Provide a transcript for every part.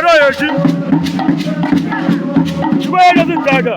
mana ya echi igwe edozi ntaja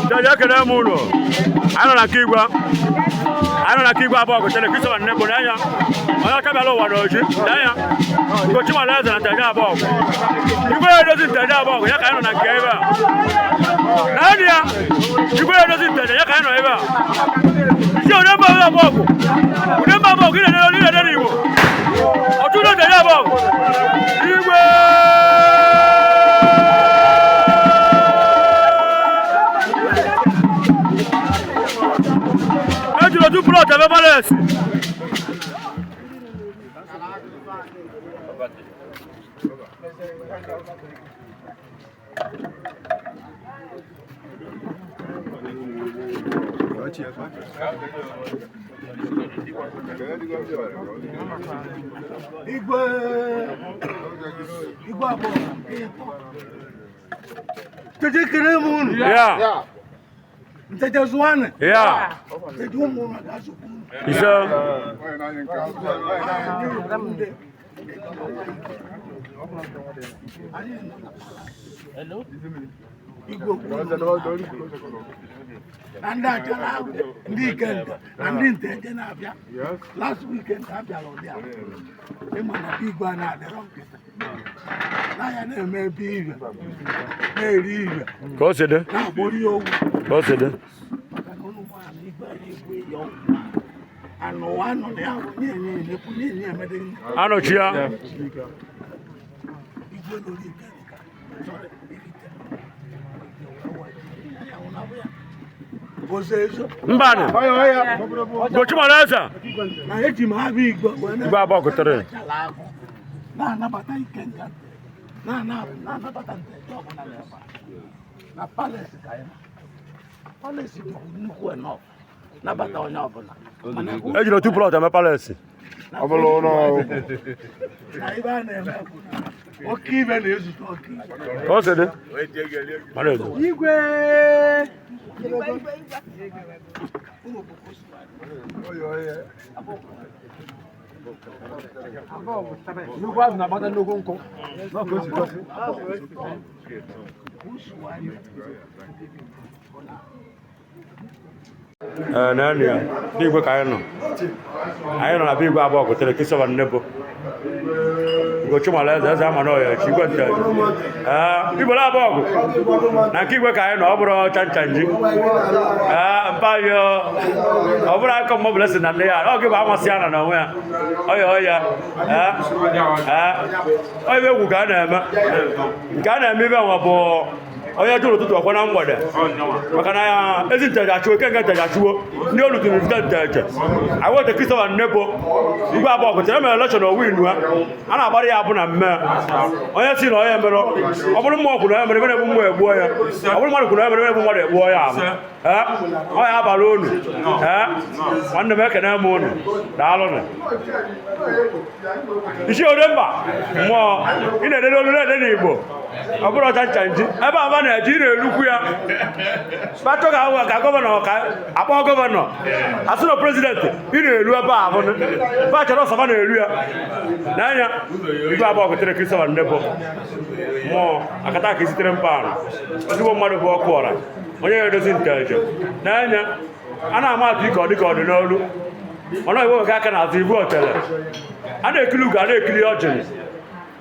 Jaja kene muno ana na kigwa aboko tele kiso wanne ko danya ona ka balo wado ji danya ko chima laza na taja aboko igwe dozi taja aboko ya kana na kaiba nadia igwe dozi taja ya kana eba si ona ba aboko una ba aboko ile ile ibo otudo taja aboko igwe tu pronto, vai Valência. Igual Você quer mundo? Yeah. Você zoando? Yeah. Isso. Hello? And that weekend, and then last weekend, I'm a big one at the wrong place. I may be very consider. now, what do you consider? And one on the hour I know, Chia. Mbana. Go to Malaza. I hate him having Baba Cotere. Na bata ikenga. Na bata na palace kaya. Palace nuku enough. Na bata onya obona. Ejiro tu plot am palace. Abolo no. Na iba na oki be na yesu oki. Consider. Malaza. Igwe. No quase na bata no gonco. Não coisa. Nani ya bigwe ka anyị nọ na bigwe abụọ gotere kisọba nnebo gochumala eze ama na ọya chigwe nte igwe la abụọ na nke igwe ka anyị nọ ọ bụrụ chanchanji mpayo ọ bụrụ akọ mmọ bụla si na nne ya ọ gị bụ amasị ya na onwe ya ọya ọ ibe egwu ka a na-eme nke a na-eme ibe nwa bụ onye jụrụ ụtụtụ ọkwa na mgbede maka na ya ezi nteja achụwo ike nke nteja achụwo ndị olu tụrụ vite nteje awote Christopher Nnebo igwe abụọ gụtere mere elekshọn owu inu ha a na-agbara ya abụ na mme onye si na onye mere ọ bụrụ mmụọ kwuru onye mere mere egbu mmụọ egbuo ya ọ bụrụ mmadụ kwuru onye mere egbu mmadụ egbuo ya ahụ ọ ya abalị unu nwanne m ekene m unu daalụnụ isi odemba mmụọ ị na-edede olu na-ede n'Igbo ọ bụrụ ọcha nchanji ebe a na-eji ị na-elukwu ya kpatụ ka ahụ ka gọvanọ ka akpọ gọvanọ asị na prezidenti ị na-elu ebe a ahụ ba chọrọ ọsọfa na-elu ya n'anya igwe abụọ gotere Christopher Nnebo mmụọ akata ka isitere mpaghara ezigbo mmadụ bụ ọkụ ọra onye ga-edozi nteje n'anya a na-ama atụ ike ọ dịka ọ dị n'olu ọ naghị ewe aka n'azụ ibu otele a na-ekili ugo a na-ekili ọjịrị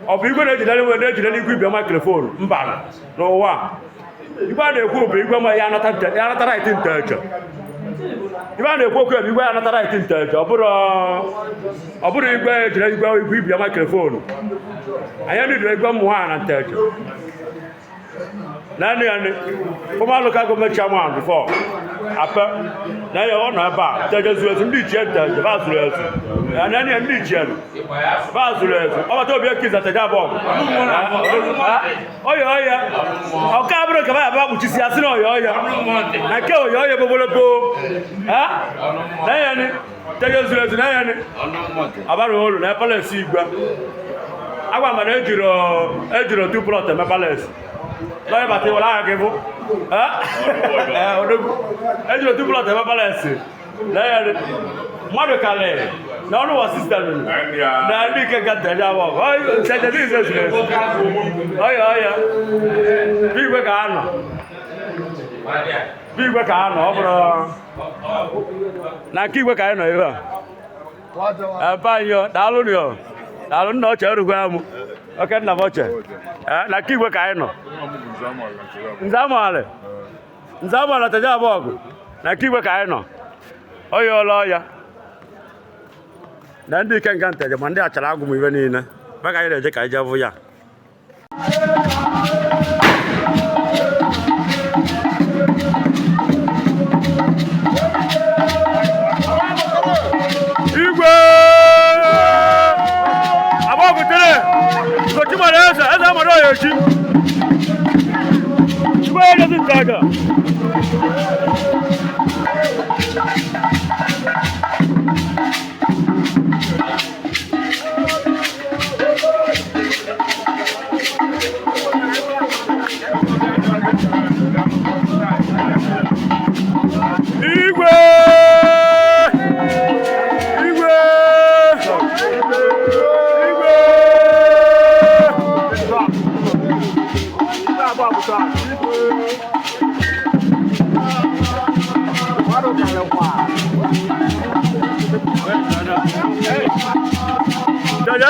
ọ bụ igwe na-ejidere igwe ibia mikrofonu mba n'ụwa igwe a na-ekwu bụ igwe ma ya anatara iti nteje igwe a na-ekwu okwu bụ igwe ya anatara iti nteje ọ bụrụ igwe ejire igwe ibia mikrofonu anyị nidere igwe mmụ ha na nteje naanị ya former local government chairman before apa na ya ọ nọ ebe a teje zuru ezu ndị ichie nteje ba zuru ezu ya na enyi ndị ichie ba zuru ezu ọ bata obi ekiza teje abụọ ọya ọya ọka abụrụ ka ba ya ba kpuchisi asị na ọya ọya na nke ọya ọya boboloko na ya ni teje zuru ezu na ya ni abara olu na palesi igwe agwa mana ejiro 2 plot eme palesi lọ́yẹ̀ bàtí wọ́n láàrín kí fún ọdọ́gún ẹjọ́ tí búlọ̀ tẹ̀fẹ́ balẹ̀sì lẹ́yẹ̀ rí mọ́dù kalẹ̀ na ọdún wọ sísítẹ̀mù na ní kẹ́kẹ́ tẹ̀lé àwọ̀ ṣẹ̀jẹ̀ tí ìṣẹ́ sílẹ̀ ọyọ̀ ọyọ̀ bí ìgbé ka nọ ọ bụrụ na nke igwe ka anyị nọ ebe a ebe anyị daalụ nọ daalụ nna ọchị erugwe amụ oke nna m ọchị na nke igwe ka anyị nọ nzamala teje abụọ ọgụ na nke igwe ka anyị nọ ọya ọla ọya na ndị ike nga nteje ma ndị achara agụ m ibe niile maka anyị na-eje ka anyị jee vụ ya igwe abọgụtere Ugochimara eze amara ọya echi igwe edozi ntaga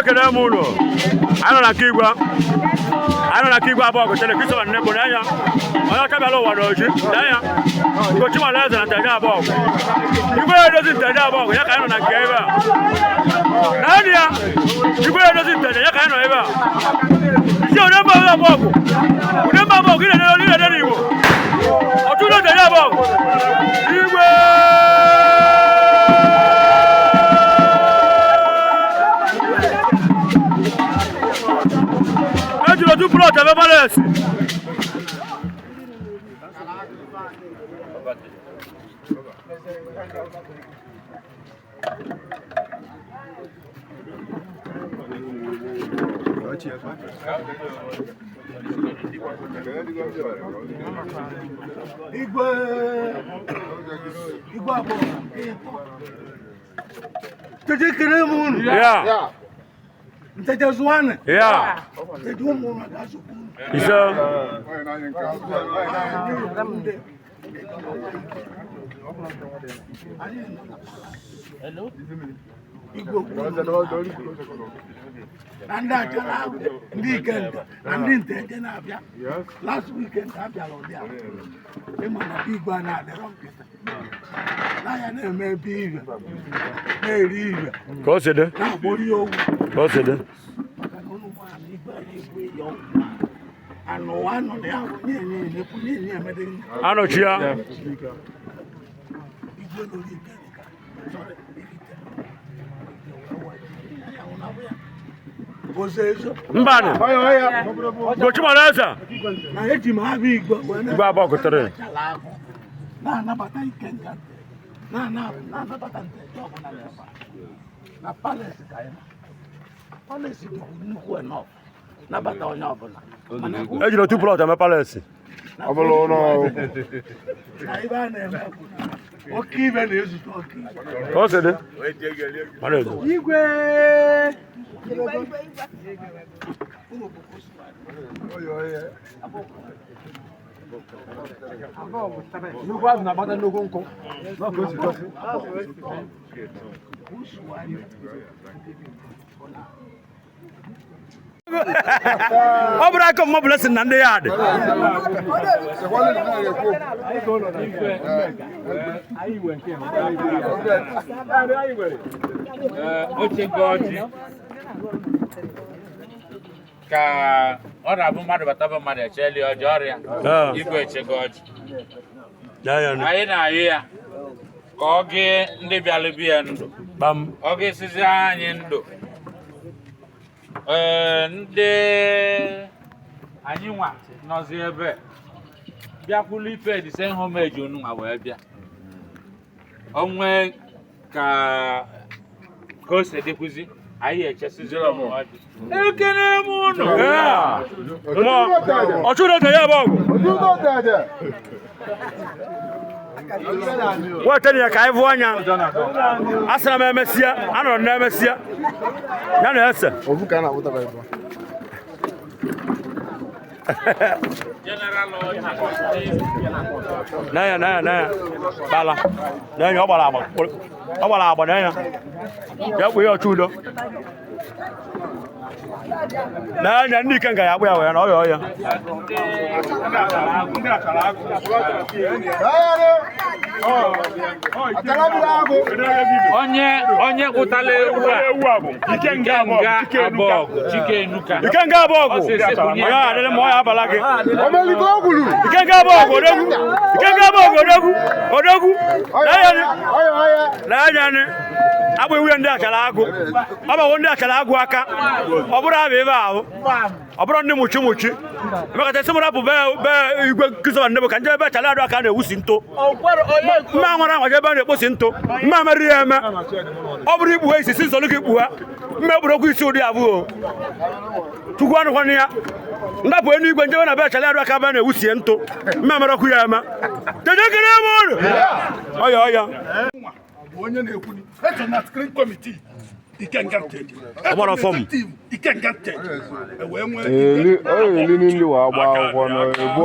kene muno ana na kigwa abọgụ tele kiso na nebo n'anya onye ọcha bịala ụwa n'oji n'anya Ugochimara eze na nteje abọgụ igwe edozi nteje abọgụ ya ka anyị nọ na nke ebe a naanị ya igwe edozi nteje ya ka anyị nọ ebe a isi odemba abọgụ ị na-ere n'Igbo ọtụtụ nteje abọgụ igwe du plot avec Valès. Yeah. Nteje zuane. Yeah. Nteje umuntu akazukuru. Isa. Hello. And that weekend, and didn't have last weekend. I got there. They might be going out the wrong place. I may be very consider. now. What do you consider? And one on the I know, Chia. Mbana. Ugochimara eze. Na eji m ha bi igbo. Igwe abọgụ tere. Na-anabata ikenga. Na-anabata nteje ọbụla n'ebe a. Na palace ka ya. Palace dị nnukwu enough. Nabata onye ọbụla. Ejiri 2 plot eme palace. Ọ bụrụ na ibe a na-eme oke ibe na-ezute oke ibe. Ka o si dị? Igwe nnukwu azụ na-agbata nnukwu nkụ n'ọkụ osi gosi. Ọ bụrụ aka mma blessing na ndị ya dị. Oche gọọjị ka ọ na-abụ mmadụ bataba mmadụ echeli ọjọọ ọrịa igwe eche gọọjị anyị na-ayọ ya ka ọ gị ndị bịara bịa ndụ ọ ga-esizi anyị ndụ ndị anyị nwa nọzi ebe bịakwulu ife dise homeji unu nwa wee bịa onwe ka o si dịkwuzi anyị echesiziri ọmụmadị ekene m unu ọchụnete ya bụ ọgwụ wetara ya ka anyị vụ anya a sịra m emesịa anọrọ m na-emesịa ya na ese n'anya bala n'anya ọ gbara agba n'anya ya kpụ ya ọchụ udo n'anya ndị ike nga ya akpụ ya wee na ọya ọya onye kwụtala ewu a ikenga abọgụ Chikenuka ikenga abọgụ onye adịrị ma ọ ya abala gị ikenga abọgụ odogwu n'anya ni agbụ iwu ndị achara agụ ọ bụ ndị achara agụ aka ọ bụrụ abụ ebe ahụ ọ bụrụ ndị mụchi emekọta isi mụrụ apụ be igwe kizọba ndị bụ ka nje ebe achara adụ aka na-ewusi nto mma nwara nwaje ebe a na-ekposi nto mma meriri ya eme ọ bụrụ ikpughe isi si nsolu gị ikpu ha mma egburu okwu isi ụdị abụọ chukwu anụkwana ya ndapụ enu igwe njebe na be achara adụ aka ebe a na-ewusie nto mma mere okwu ya eme jejekere ebe ụlọ ọya onye na-ekwu na screen committee Ikenga Nteje ọgbara fọm Ikenga Nteje wee nwee eli niile wa agba akwụkwọ na ebu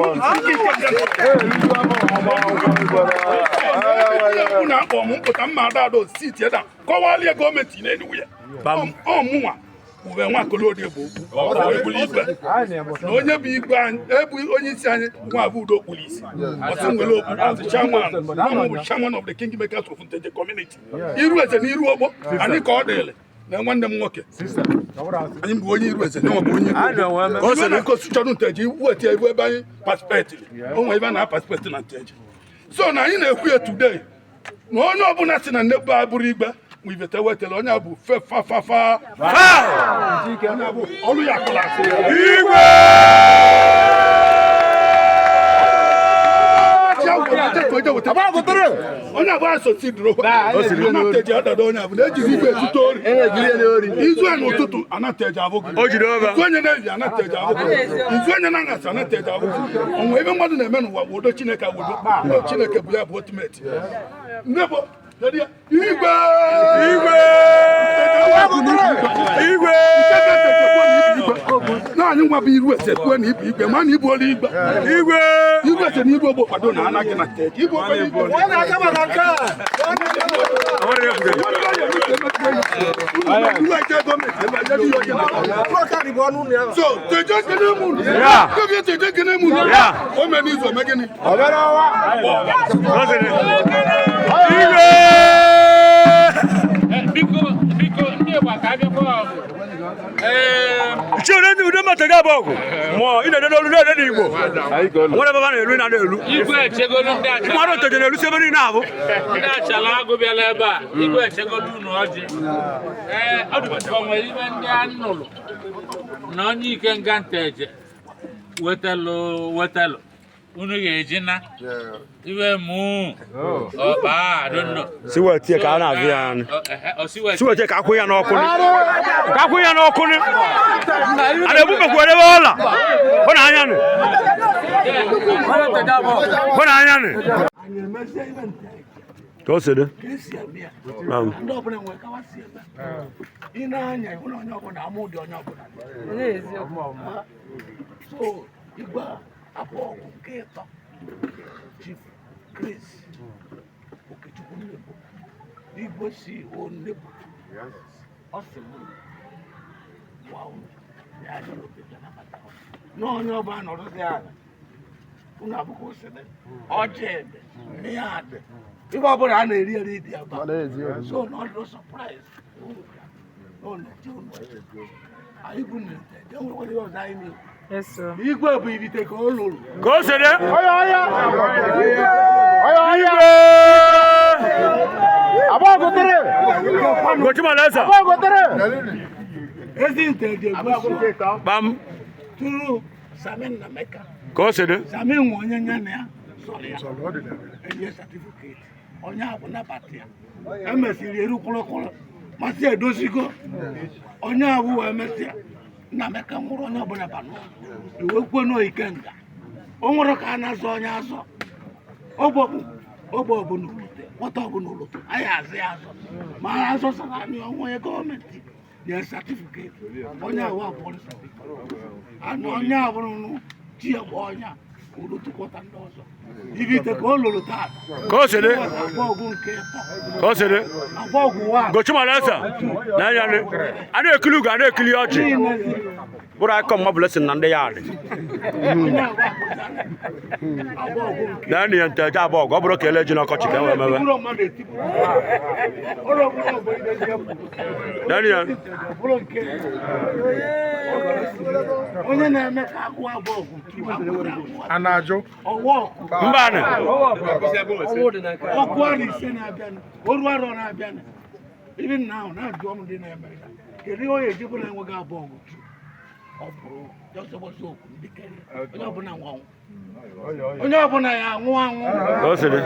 na-akpọ m mpụta mma adado siti eda kọwalie gọọmenti n'elu ya ọmụnwa uwe nwa kolodi bụ okwu igwe na onye bụ igwe anyị ebu onye isi anyị nwa bụ udo kpuru isi ọsị nwere okwu as chairman bụ chairman of the Kingmakers of Nteje community iru eze na iru ogbo anyị ka ọ dịrị na nwanne m nwoke anyị bụ onye iru eze na ọ bụ onye igwe o sere nkosichọrụ Nteje iweta ibu ebe anyị paspeti o nwere ebe a na paspeti na Nteje so na anyị na-ekwu ya today na onye ọbụla si na nnebe a bụrụ igbe wivete wetele onye bụ fefafafa ọlụ ya kụlasị igwe onye abụ asọsidro Anateje adada onye abụ na-ejiri igwe etute ori izu a n'ụtụtụ Anateje abụghị izu onye na-evi Anateje abụghị izu onye na-aṅasị Anateje abụghị onwe ebe mmadụ na-eme n'ụwa bụ udo Chineke wudo Chineke bụ ya bụ otimeti igwe naanị nwa bụ iru ese kwuo na ibu igwe ma na ibu olu igwe igwe ese na iru ogbo kwado na anaghị na Nteje igwe so Nteje kene mu o mere izu eme gịnị biko ndị Igbo ka abịakwa chere ndị udo mataga abọgụ mụọ ị na-ede n'olu na-ede n'Igbo nwere ebe a na-elu na na-elu igwe echegolu ndị mmadụ Nteje na-elu si ebe niile abụ ndị achala agụ bịala ebe a igwe echegolu unu ọjị ọ dịbata nwere ibe ndị a nụrụ na onye Ikenga Nteje wetalụ unu ga-eji na iwe mụ I don't know si wetie ka a na-azụ ya anụ si wetie ka akwụ ya n'ọkụ a na-ebupekwu ebe ọla hụ na anya nị ka o sede ndị ọbụla nwere ka wasi eme ị na-anya ịhụ na onye ọbụla amụ dị onye ọbụla so igwe abụ ọgwụ nke ịtọ Chief Chris Okechukwu Nnebo igwe si o Nnebo ọ sị m gwa unu ya anyị n'obodo nabata na onye ọbụla nọrọzi ala unu abụghị osede ọjị ede mmiri adị ife ọbụla a na-eri eri dị ebe so not no surprise anyị bụ na ete enwere ọzọ anyị na-ekwu Eso. igwe bụ ibite ka o lụrụ ka o sede Oya. Abagotere. Gochimaleza Abagotere. ezi nte ji egosi bam tụrụ Samin na Meka ka o sede Samin nwe onye nya na ya sọrọ ya enye satifiketi onye abụ nabata ya emesiri eru kwụrụkwụrụ masị edozigo onye abụ wee mesịa na Meka nwụrụ onye ọbụla ba n'ụlọ iwekwe n'oike nga o nwere ka a na-azọ onye azọ ogbe ọbụla ulute nwata ọbụla ulute anyị azụ ya azọ ma a azọsara anyị onwe gọọmenti nye satifiketi onye ahụ abụrụ satifiketi onye abụrụ chi ya gba ọnya ulutukọta ndị ọzọ ibite ka o lụrụ taa ka o sede agba ọgwụ nke ịtọ ka o sede agba ọgwụ wa Gochimaleza n'anya a na-ekili ugo a na-ekili ọchị bụrụ akọ mma blessing na ndị ya dị onye ahụ agba ọgwụ nke na enyi ya nteje abụọ ọ bụrụ ka ele ji n'ọkọchị ka e wee mewe ụlọ mmadụ etipụ ụlọ ọbụla bụ ihe ndị efu na enyi ya bụrụ nke onye na-eme ka agụ agba ọgwụ Anajụ. ọwa ọkụ mbanị ọkụ arọ ise na-abịanụ oru arọ na-abịanụ ibi nna ahụ na-ajụ ọmụ dị na-eme ya kedu ihe onye ejibụ na enweghị abụọ ọgwụ ju ọ bụrụ jọsọgbọsọ okwu ndị kerie onye ọbụla nwanwụ onye ọbụla ya anwụ anwụ ka o sede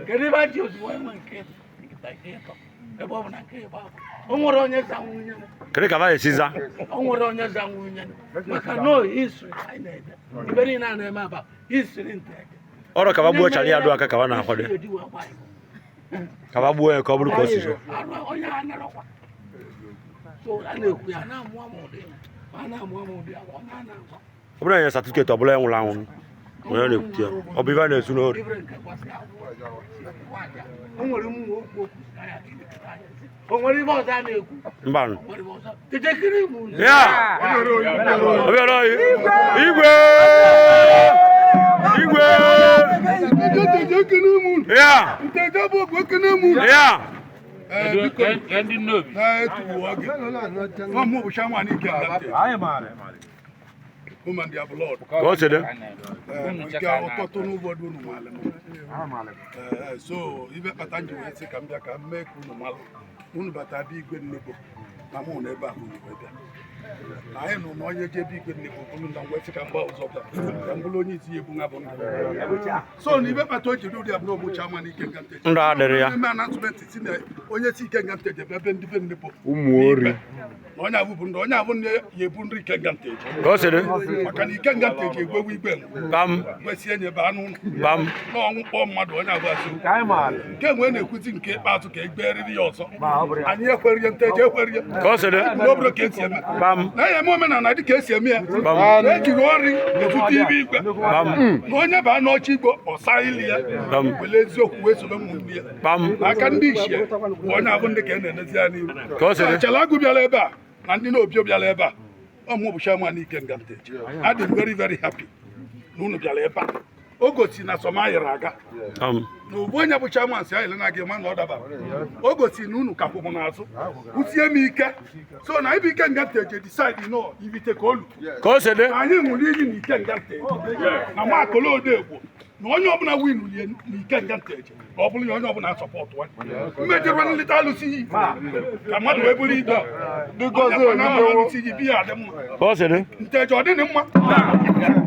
kedu ebe a ji ozugbo enwe nke nkịta nke ịtọ ebe ọ bụ na nke ịgba abụ o nwere onye za nwunye kedu ka va esiza o nwere onye za nwunye maka na hisri anyị na-ede ibe niile a na-eme aba hisri nte ọrụ ka va gbuo chara ya dụ aka ka va na-akwado ka va gbuo ya ka ọ bụrụ ka o si zo onye a narakwa so a na-ekwu ya na-amụ amụ ụdị a na-amụ amụ ụdị agwa onye a na-agwa ọ bụrụ na nye satifiketi ọ bụla ya nwụrụ anwụ onye na-ekwute ya ọ bụ ibe a na-esu n'ori ibre nke gbasara agwa o nwere ụmụ okwu okwu o nwere ibe ọzọ a na-ekwu mbanụ nwere ibe ọzọ tejekiri m ya obiara oyi igwe ya ya Ka ndị nnobi ka o sede ọtụtụ n'ụbọdụ unu malụ so ibe kpata nji wee sị ka m bịa ka m mee ka unu malụ unu bata bịa igwe nnekwu na mụ na ebe ahụ unu wee bịa na anyị nụ na onye jebe igwe nnekwu unu na wee sị ka mgba ụzọ bịa ka m bụrụ onye isi ya ebu nwa bụ so na ibe kpata o jiri ụdị abụrụ ọbụcha ama na ike nga nteji ndụ adịrị ya ime anatụmentị si na onye si ike nga nteji ebe ndị be nnekwu Ụmụ ori. na onye abụ bụ ndị onye abụ nne ya ebu nri ike nga nteji ka o sede maka na ike nga nteji egwewu igwe bam kwesị enye ebe anụ ụlọ bam n'ọnwụ kpọọ mmadụ onye abụọ asị nke nwee na-ekwuzi nke ikpeazụ ka egbe eriri ya ọzọ anyị ekwerie nteji ekwerie ka o sede n'obodo ka esi eme bam na ya eme omenala dị ka esi eme ya bam na-ejighị ori ebute ibe igwe bam na onye baa n'ọchị igwe ọsa ili ya bam were eziokwu wee sobe ụmụ ndị ya bam n'aka ndị ichie bụ onye abụ ndị ka e na-enezi ya n'ihu ka o sede chala agụ bịara ebe a na ndị na-obi bịara ebe a ọmụ bụ chairman ike nga nteji adị m very very happy na unu bịara ebe a o gosi na sọmayịrị aga bam na ogbu onye bụ chairman si anyị na gị ma na ọ dabara o gosi na unu kakwụ m n'azụ kwụsie m ike so na ibe ike nga nteji decide no ibite ka olu ka o sede na anyị ṅụrụ iyi na ike nga nteji na makolo odegbo na onye ọbụla win lie na ike nga nteji na ọ bụrụ ya onye ọbụla sọpọtụ mmejirwa nleta alụsị iyi ka mmadụ wee bụrụ ibe na alụsị iyi biya adị mma ka o sede nteji ọ dịnị mma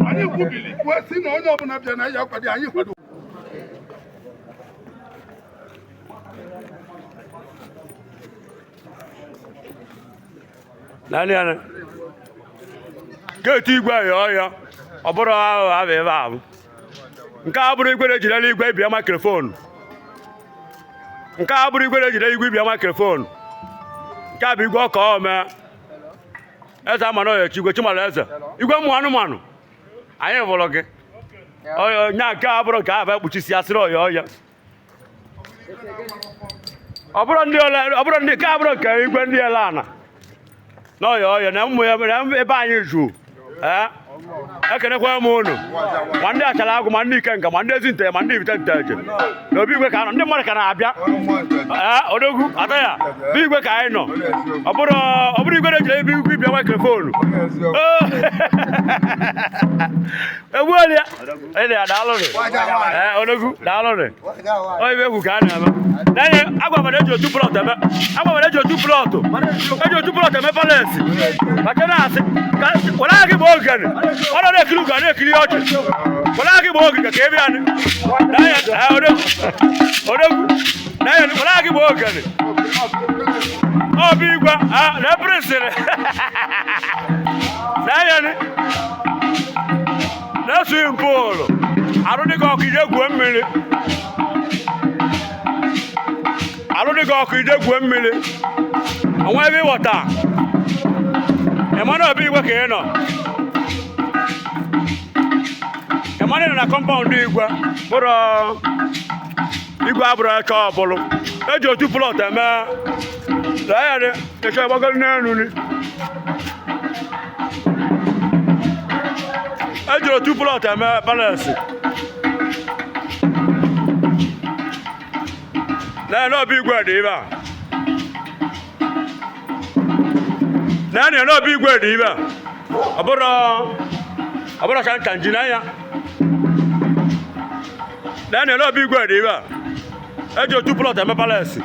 anyị kwubili kwuo si na onye ọbụla bịa na ya akwado anyị kwado naanị ya geeti igwe ayọọ ya ọ bụrụ ahụ abụ ebe ahụ nke a bụrụ igwe na-ejidere igwe bịa makrofonu nke a bụrụ igwe na-ejide igwe bịa makrofonu nke a bụ igwe ọka ome eze amana oyechi igwe Chimaleze igwe mmụ anụmanụ anyị bụrụ gị nya nke a bụrụ nke a bụ ekpuchisi asịrị ọya ọya ọ bụrụ ndị nke a bụrụ nke igwe ndị ele ana n'ọya ọya na mmụ ya ebe anyị jụ ekenekwa m unu ma ndị achala agụ ma ndị ikenga ma ndị ezi nte ma ndị ibite nteje na obi igwe ka nọ ndị mmadụ ka na-abịa odogwu ata ya bụ igwe ka anyị nọ ọ bụrụ igwe na-ejere ebe igwe ịbịa mikrofonu egbuoli ya ya daalụrị odogwu daalụrị oyibe egwu ka a na-eme n'enye agwa mere eji otu plọt eme eme palesi maka na-asị were aka gị bụ ogene ọ nọ na-ekiri ugo na-ekiri ọchị were aka gị bụ ogige ka ebe anyị odogwu n'enye were aka gị bụ ogene ọbụ igwe na eprịnsịrị n'enye na-esughị mpụlụ arụ dịka ọkụ ije gwuo mmiri onwe ebe ịghọta ịmana obi igwe ka ị nọ ịmana ị nọ na kọmpaụndụ igwe bụrụ igwe abụrụ eche ọbụlụ eji otu plọt eme ya eche gbagoro n'elu eji otu plọt eme palesi n'obi igwe dị ibe a n'obi igwe dị ibe a ọ bụrụ chanta nji n'anya n'obi igwe dị ibe a eji otu plọt eme palesi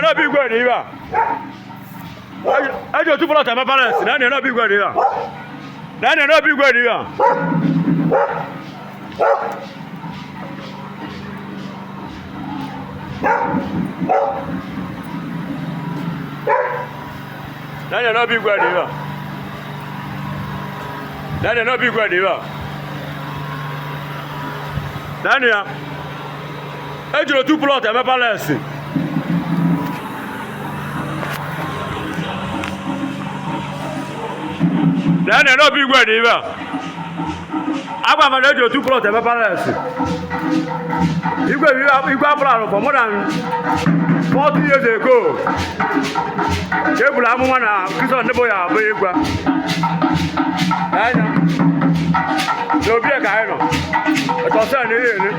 n'obi igwe dị ibe a eji otu plọt eme palesi n'obi igwe dị ibe a n'obi igwe dị ibe a n'obi igwe dị ibe a n'obi igwe dị ibe a ya ejiri otu plọt eme palesi n'obi igwe dị ibe a agwa m na eji otu plọt eme palesi igwe apụrụ arụ for more than 40 years ago ka eburu amụma na Kristo ndị bụ ya abụ igwe anya n'obi ka anyị nọ ọtọsị a na-eyi ele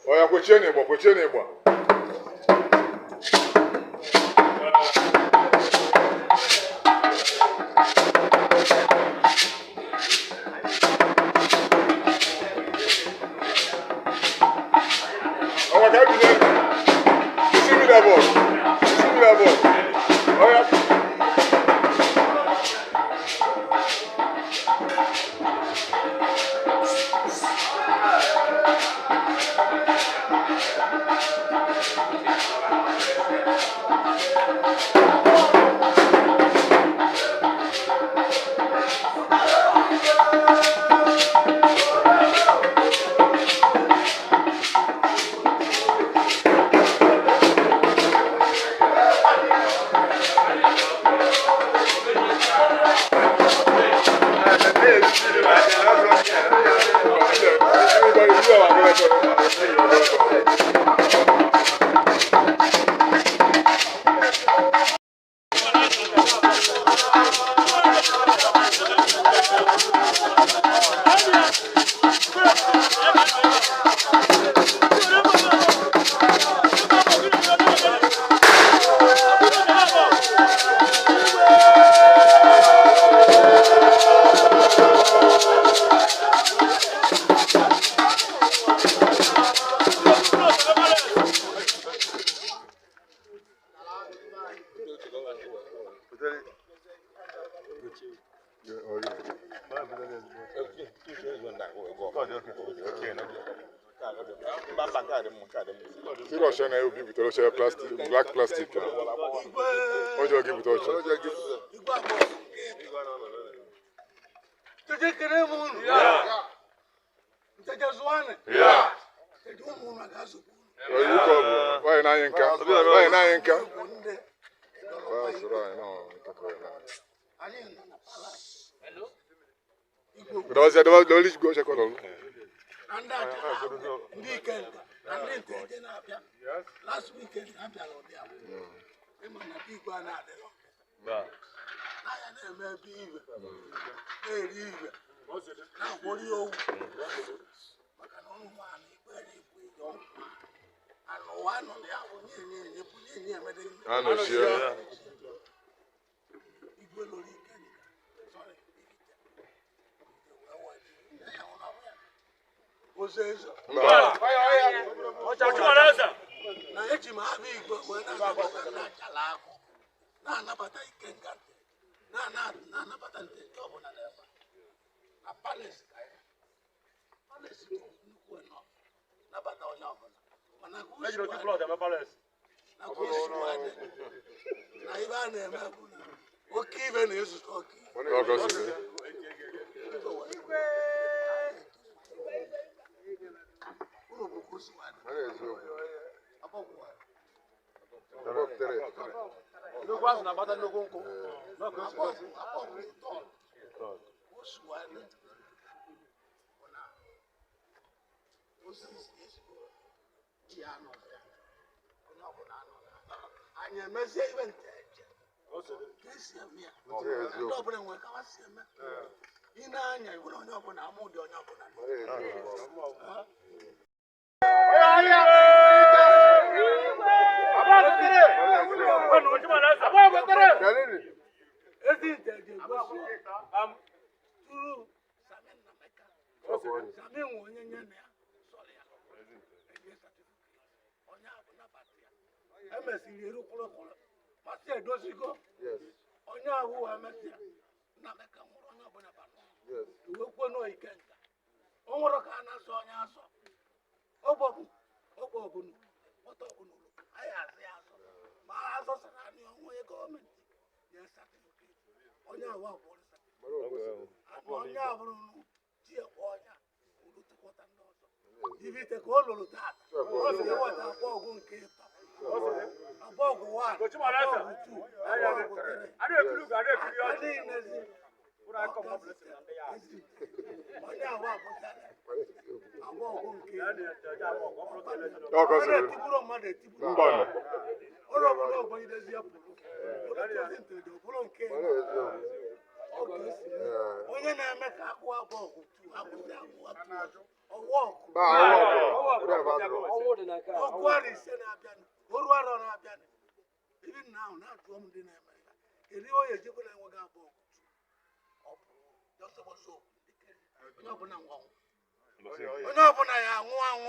Oya kwecheni Igbo. Oya ka bi ne. Isi mi da ball. Oya. Plastic, black plastic. What do you give it all? Why na yinka? That's right, no. But was the only go check on. Last weekend, I'm going to be going out there. I may be even. Now, what do you I know, sure. Na eji m abịa Igbo wee na-anabata ike nga na-anabata ndị ọbụla n'ebe na palace dị nnukwu nọ nabata onye ọbụla mana na ibe a na-eme bụ na oke ibe na-ezute oke nnukwu azụ na-agbata nnukwu nkụ n'ọkụ esi anyị emezie ibe nte ka esi eme ya ndị ọbụla nwere ka si eme ị na-anya iwu na onye ọbụla ama ụdị onye ọbụla ezi nte ga-egosi turu Samin na Meka Samin nwe onye nye na ya sọrọ ya onye abụ nabata ya emesiri eru kwụrụkwụrụ masị edozigo onye ahụ wee mesị ya na Meka nwụrụ onye ọbụla bara iwekwuo n'oike nka o nwere ka a na-asọ onye asọ ọgbọgụ kpọta ọbụla anyị asị ya asọ ma a asọsara anyị onwe gọọmenti nye satifiketi onye ahụ abụrụ onye abụrụ ji ekwe ọnya uru tụkwọta ndị ọzọ ibite ka o lụrụ taata o si eweta abọọgụ nke ịtọ abọọgụ 1 abọọgụ 2 abọọgụ 3 adịghị n'ezi onye ahụ abụtara abọọgụ nke na-etiburu mmadụ etiburu ụlọ obodo ọgbanyedezi ya pụrụ bụrụ nke onye na-eme ka akụ abọọgụ ọgụ ara ise na-abịa oru arọ na-abịa iri nna ahụ na-ajụọ m ndị na-eme ya kedu onye ejikwa na enweghị abọọgụ onye ọbụla ya anwụ anwụ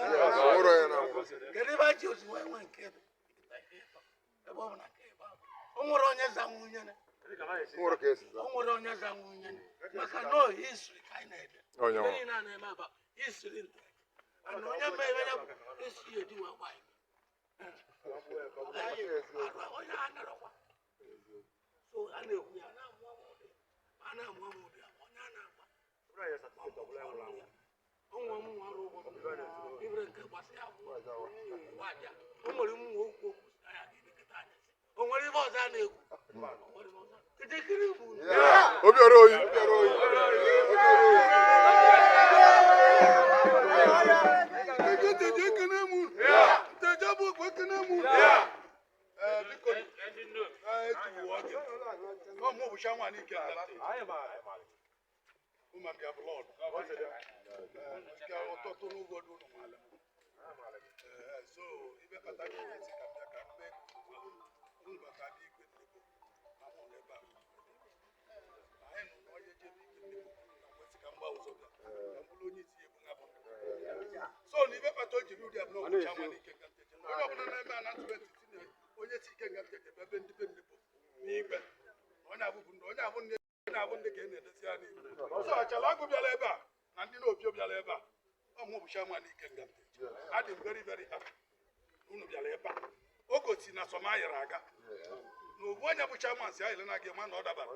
kedu ebe a ji ozugbo enwe nke ebe ọ bụ na o nwere onye zanwụ unyene maka na ohi isiri ka anyị na-ede ndị na-eme aba isiri nte ana onye mere ya isi ediwe gbanyị onye a narọkwa so a na-ekwu ya a na-amụ amụdị ya onye a na-agba onwe m nwere ụgbọ ibere nke gbasịa waja o nwere m nwe okwu o nwere ibe ọzọ a na-ekwu kedekiri bụ obiọra oyi so ni be pato ji bi dem no chama ni kenga tete onye ọbụla na-eme announcement tinye onye si kenga tete ebe ndị be ndị bụ n'igbe onye abụ ndị ka e na-edesi anyị so achala agụ bịara ebe a na ndị na-obi bịara ebe a ọmụ bụ chama ni kenga tete adị very very happy unu bịara ebe a ogoti na somayira aga na obu onye bụ chairman si ayile na gị ma na ọ dabara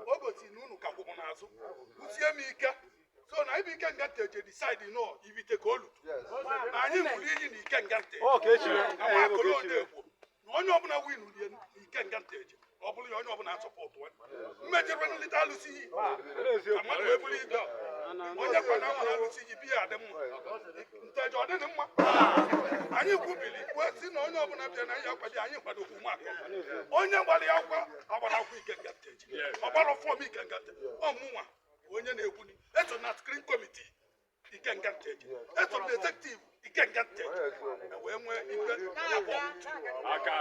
ogoti na unu ka kwụmụ n'azụ kwụsie m ike so na ibi ike nga nteje decide no ibite ka olu na anyị nwere iyi na ike nga nteje na makolo odegbo na onye ọbụla win rie ike nga nteje ọ bụrụ ya onye ọbụla sọpọtụ mmejere na nleta alụsị iyi amadụ eburu ibe onye kwa na amara alụsị iyi biya adị mma nteje ọ dịghị mma anyị kwubili wee sị na onye ọbụla bịa na ya kwado anyị kwado okwu maka onye gbara ya akwa agbara akwụ ike nga nteje ọ gbara fọm ike nga nteje ọmụnwa onye na-ekwuni eso na screen committee ikenga nteje eso na executive ikenga nteje wee nwee ibe abụọ aka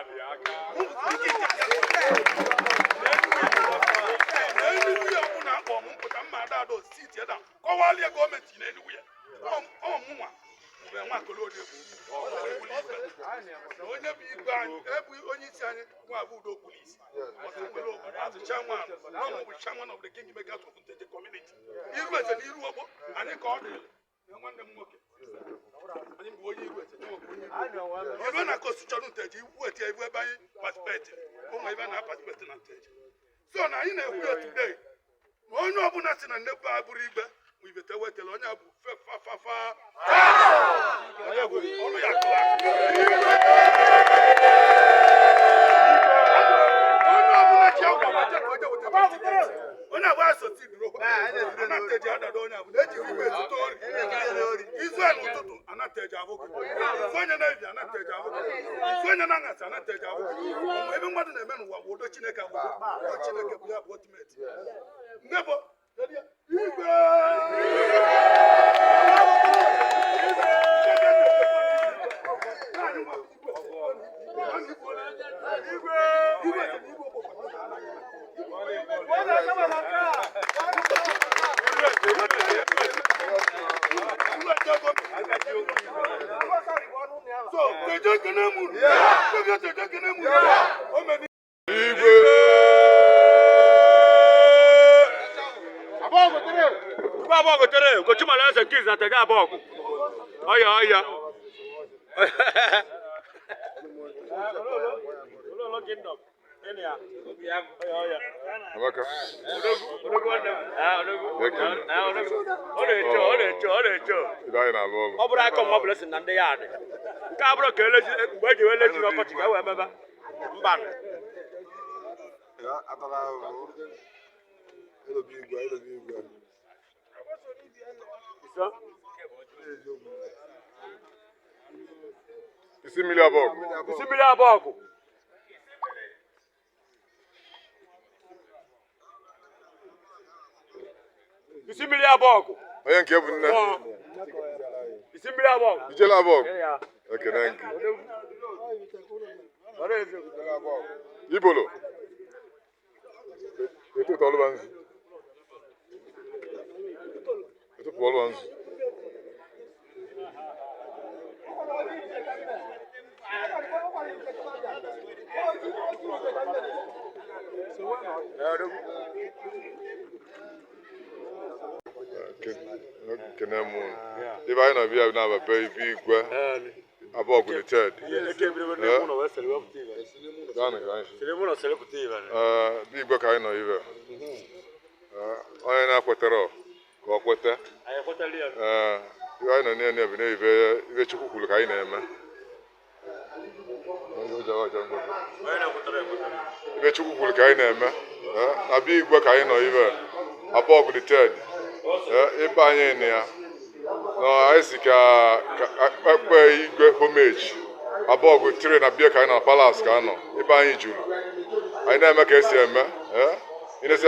n'elu ya ọbụla akpọ m mpụta mma adado siti eda kọwalie gọọmenti n'elu ya ọmụnwa mgbe nwa kolode bụ onye bụ igwe anyị ebu onye isi anyị nwa bụ udo polisi as the chairman chairman of the King Makers of the community iru eze na iru ogbo anyị ka ọ dị nwanne m nwoke anyị bụ onye iru eze iru na constitution nteje iwu eti iwu ebe anyị participate ụmụ ibe na participate na nteje so na anyị na-ekwu ya today na onye ọbụla si na nnekwu a bụrụ igbe ma ibete wetara onye bụ fefafafa ọrụ ya kụwa onye agba asọti duro anateji adada onye abụ na-eji igwe ezute ori Israel ụtụtụ anateji abụghị onye na-ebi anateji abụghị onye na-aṅasị anateji abụghị ebe mmadụ na-eme n'ụwa bụ udo Chineke abụghị Chineke bụ ya bụ otimeti ndị bụ igwe ọ bụrụ aka mma ọbụla si na ndị ya adị nke a bụrụ ka elezi mgbe e ji wee lezi ọkọchị ka e wee mebe mba isi mmiri abụọ ọkụ isi mmiri abụọ ọkụ onye nke bụ nne isi mmiri abụọ ijele abụọ ekene nke ibolo etutu ọlụba nzu etupu ọlụba nzu kene mụ ibe anyị na-abịa na-abape ibe igwe abụọ kwulited bụ igwe ka anyị nọ ibe onye na-akwetara ka ọ kweta ibe anyị nọ niile bụ ibe Chukwu kwuru ka anyị na-eme ibe Chukwu kwuru ka anyị na-eme na bụ igwe ka anyị nọ ibe abụọ kwulited ebe anyị na ya anyị si ka akpe igwe homage abụọ bụ tiri na bie ka anyị na palace ka anọ ebe anyị juru anyị na-eme ka esi eme ịnesi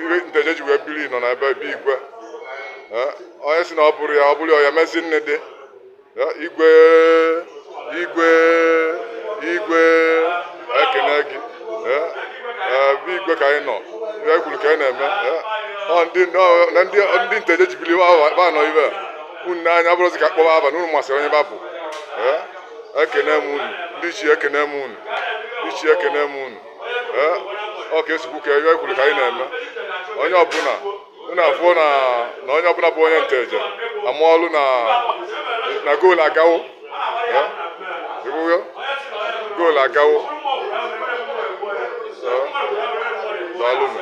ibe nteje ji wee biri nọ na ebe igwe onye si na ọ bụrụ ya mezi nne dị igwe ekene gị bụ igwe ka anyị nọ ihe kwuru ka anyị na-eme ndị nteje ji bili ba nọ ibe unu n'anya bụrụzi ka akpọba aba na unu masịrị onye babụ ekene m unu ndị ichie ekene m unu ọ ka esikwu ka ihe kwuru ka anyị na-eme onye ọbụla unu afụọ na onye ọbụla bụ onye nteje ama ọlụ na goolu agawo goolu agawo daalụnụ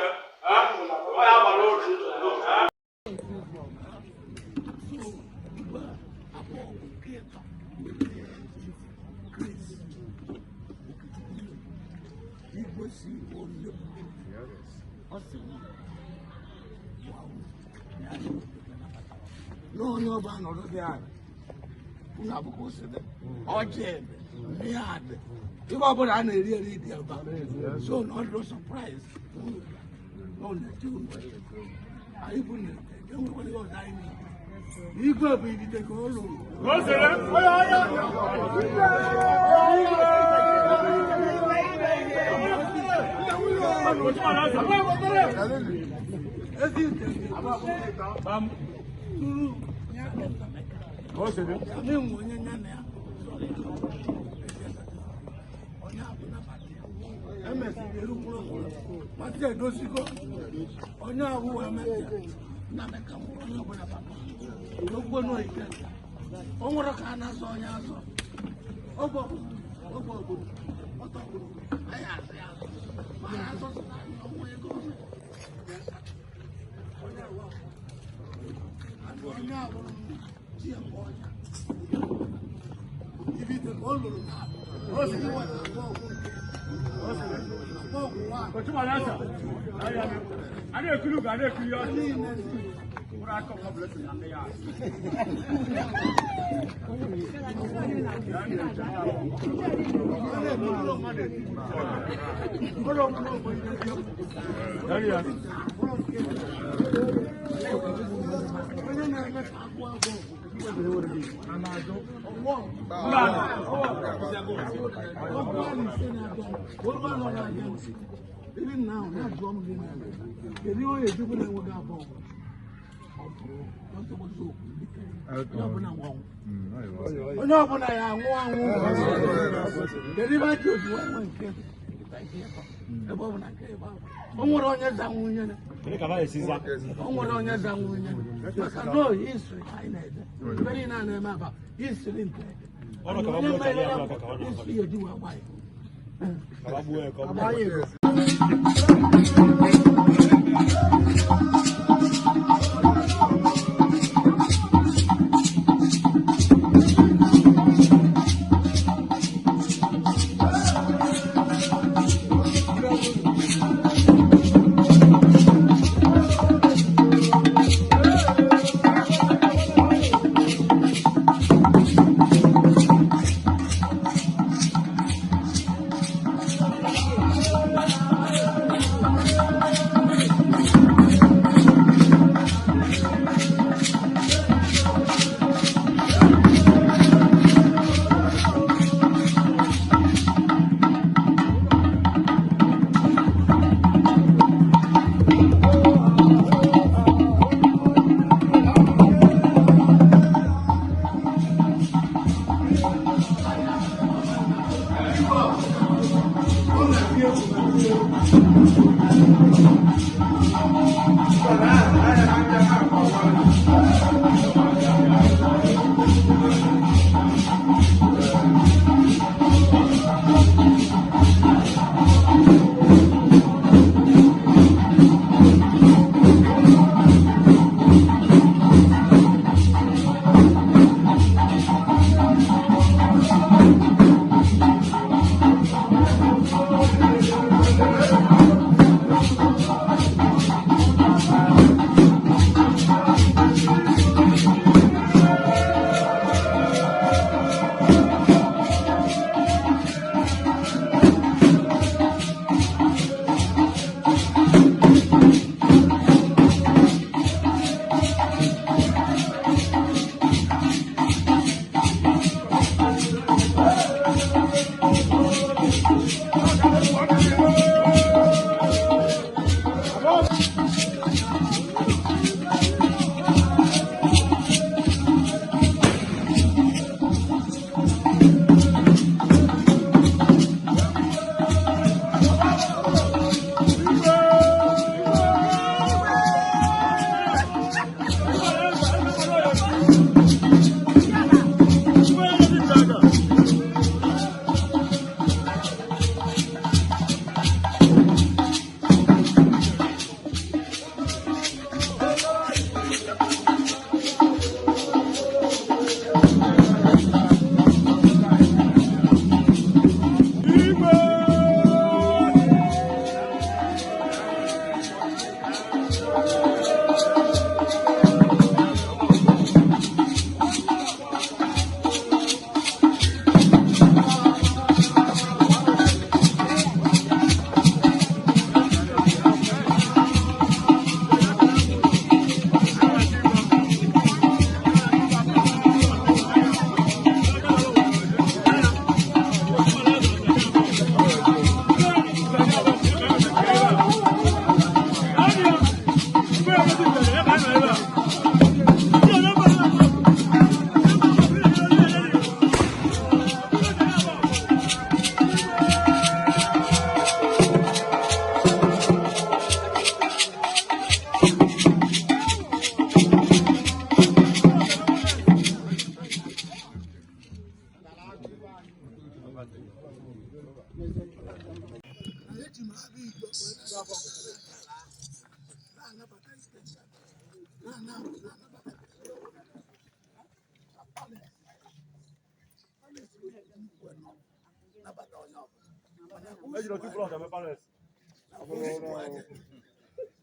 No, but not the so not no surprise. No, I even don't know what I mean. You go be the If you Even now, that's one thing. If you want to do what I would have done,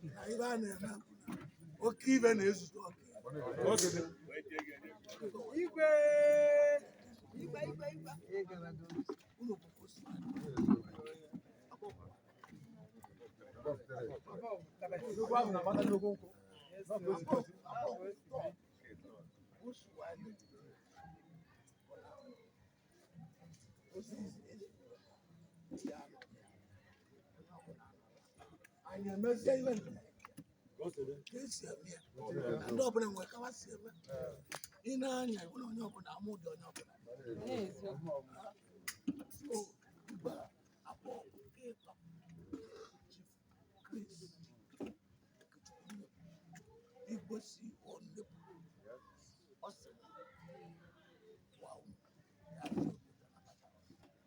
na ibe a na-eme oke ibe na-ezute ọka unu bụ anyị emezie ihe ka esi eme ya ndị ọbụla nwere ka ha si eme ị na-anya ịbụrụ onye ọbụla amụ dị onye ọbụla abụọ nke ịtọ igosi onnebu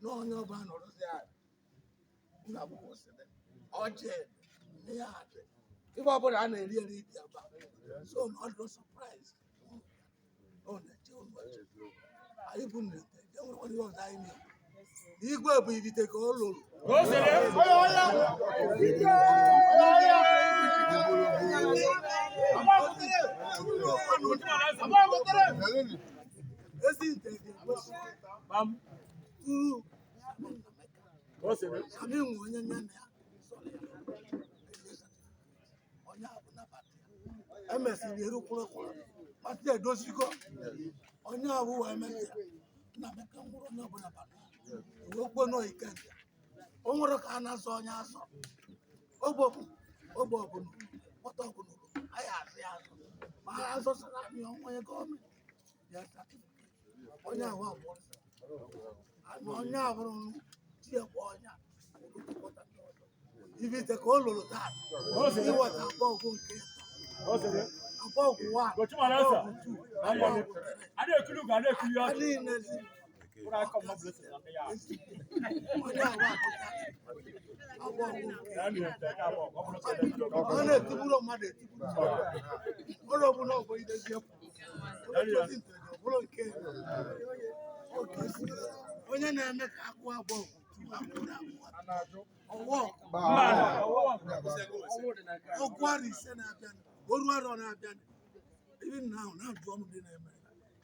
n'onye ọbụla nọrọzi ala ụlọ akwụkwọ sịrị ọjị ya adị ife ọbụla a na-eri eri dị aba so not no surprise na-eche anyị bụ nnete enwere ihe ọzọ anyị na-ekwu igwe bụ ibite ka ọ lụrụ ezi nte ga-egosi turu anyị nwe onye nye na ya onye abụ nabata emesiri erukwurekwuru masị edozigo onye abụ wee mesịa na meka nwụrụ onye ọbụla bata wekwe n'oike ndị o nwere ka a na-azọ onye azọ ogbe ọbụla kpọta ọbụla anyị azụ ya azụ ma ha azọsara anyị onye gọọmenti ya onye ahụ abụọ onye abụrụ tiekwa ọnya ibite ka o lụrụ taa iweta abọọgwụ nke abọọgwụ wa adịghịnezi onye ahụ ọ na-etiburu mmadụ etiburu ụlọ ọbụla ọbụ idezie bụrụ nke onye na-eme ka akụ abụọ ọgwụ ara ise na-abịa oru arọ na-abịa ibi nna ahụ na-ajụ ọnụ dị na-eme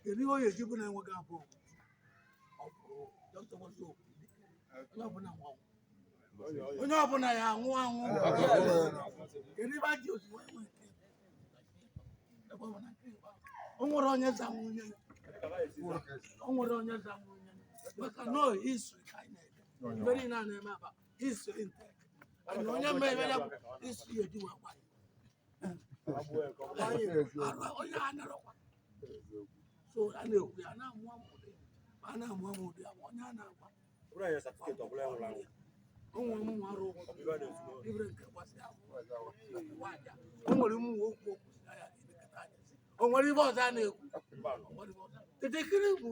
kedu ihe onye eji bụ na-enweghị abụọ onye ọbụla ya anwụ anwụ kedu ibe ji ozugbo o nwere onye zanwunye maka no history ka anyị na-ede very na na-eme aba history nte and onye mmemme ya bụ history eji wee gwa onye a narọkwa so a na-ekwu ya na-amụ amụdị ma a na-amụ amụdị ya onye a na-agwa onwe m nwarụ ibre nke gbasị o nwere ụmụ okwu ya o nwere ibe ọzọ a na-ekwu tetekiri bụ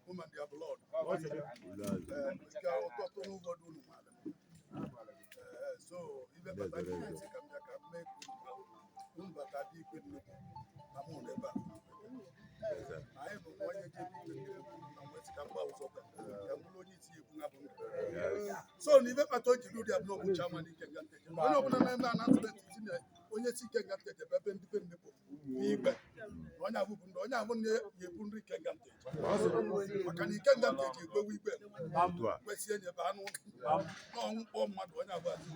woman their blood. So even but I can make but I be good. I'm on the back. I am one so even I told you they have no good chairman in Kenya. One of them announcement onye si Kenya tete bebe ndị people igbe onye abụbụ onye abụ na yebu nri Kenya tete maka na Kenya tete egbewe igbe kwesị enye ba anụ n'ọnwụ kpọ mmadụ onye abụ azụ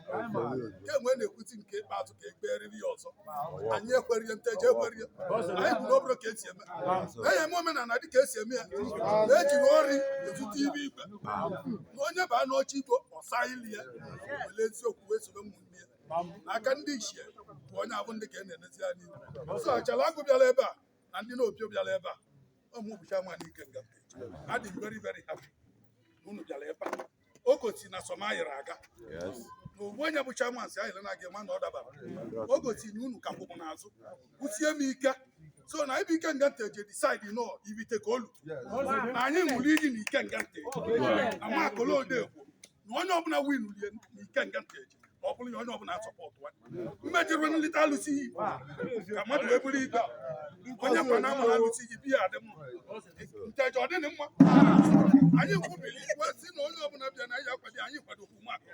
kemgbe na-ekwuti nke ikpeazụ ka egbe eriri ya ọzọ anyị ekwerie nteje ekwerie anyị bụ n'obere ka esi eme enye m omenala dị ka esi eme ya ejiri ori ezute ibe igbe na onye ba n'oche igbo ọsa ili ya were eziokwu wee soro ụmụnne ya n'aka ndị ichie bụ onye abụ ndị ka e na-enezi anyị so achala agụ bịara ebe a na ndị na-opio bịara ebe a ọmụbụcha nwa n'ike nga adị very very happy unu bịara ebe a ogosi na somayịrị aga na ogbu onye bụcha nwansị anyịrị na gị ma na ọ dabara ogosi na unu ka kwụmụ n'azụ kwụsie m ike so na ibe ike nga nteje decide no ibite ka olu na anyị nwụrụ iyi na ike nga nteje na makolo odekwu na onye ọbụla win lie ike nga nteji ọ bụrụ na onye ọbụla sọpọtụ mmejiri nlita alụsị iyi ka mmadụ wee bụrụ ikpe onye kwa na amara alụsị iyi biya adị mma nteji ọ dịnị mma anyị kwubiri ikwe si na onye ọbụla bịa na ya akwado anyị kwado ụmụaka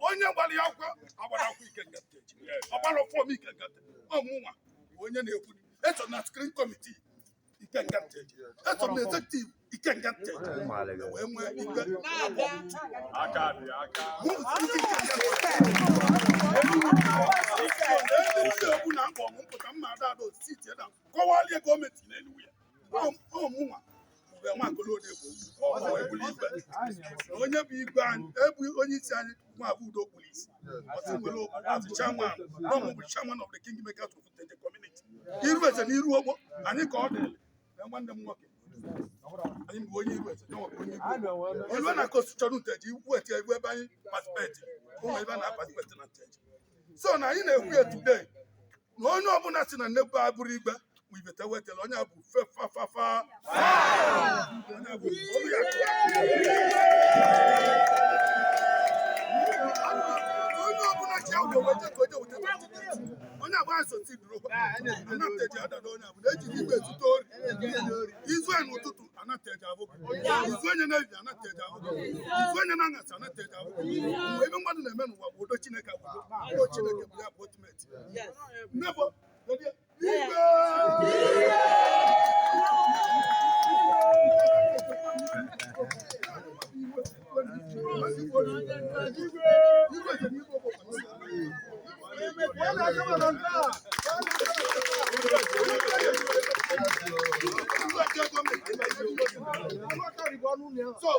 onye gbara ya akwụkwọ agbara akwụkwọ ike nga nteji ọ gbara fọm ike nga nteji ọmụnwa onye na-ekwu eso na skrin kọmitii ike nga nteji eso na ezektiv ike nga nteji wee nwee ike ndị ogbu na mkpọ mpụta mma adada osisi tie na kọwalie gọọmenti n'elu ya ọmụnwa onye bụ igwe anyị ebu onye isi anyị nwa abụ udo kpụrụ isi chairman of the Kingmakers of the community iru eze na iru ogbo anyị ka ọ dịrị nwanne m nwoke anyị bụ onye iru eze iwe na constitution nteji weta iwu ebe anyị paspeti ụmụ ebe a na paspeti na nteji so na anyị na-ekwu ya today na onye ọbụla si na nnekwu a bụrụ igbe wibeta wetara onye bụ fefafafa onye ọbụla ji agwọ weta ka oje weta onye agba asoti duro anateji adada onye abụ na-ejighị igbe ezute ori izu a n'ụtụtụ anateji abụghị izu onye na-eji anateji abụghị izu onye na-aṅasị anateji abụghị mgbe ebe mmadụ na-eme n'ụwa bụ udo Chineke abụdo udo Chineke bụ ya bụ otimeti mmefọ So,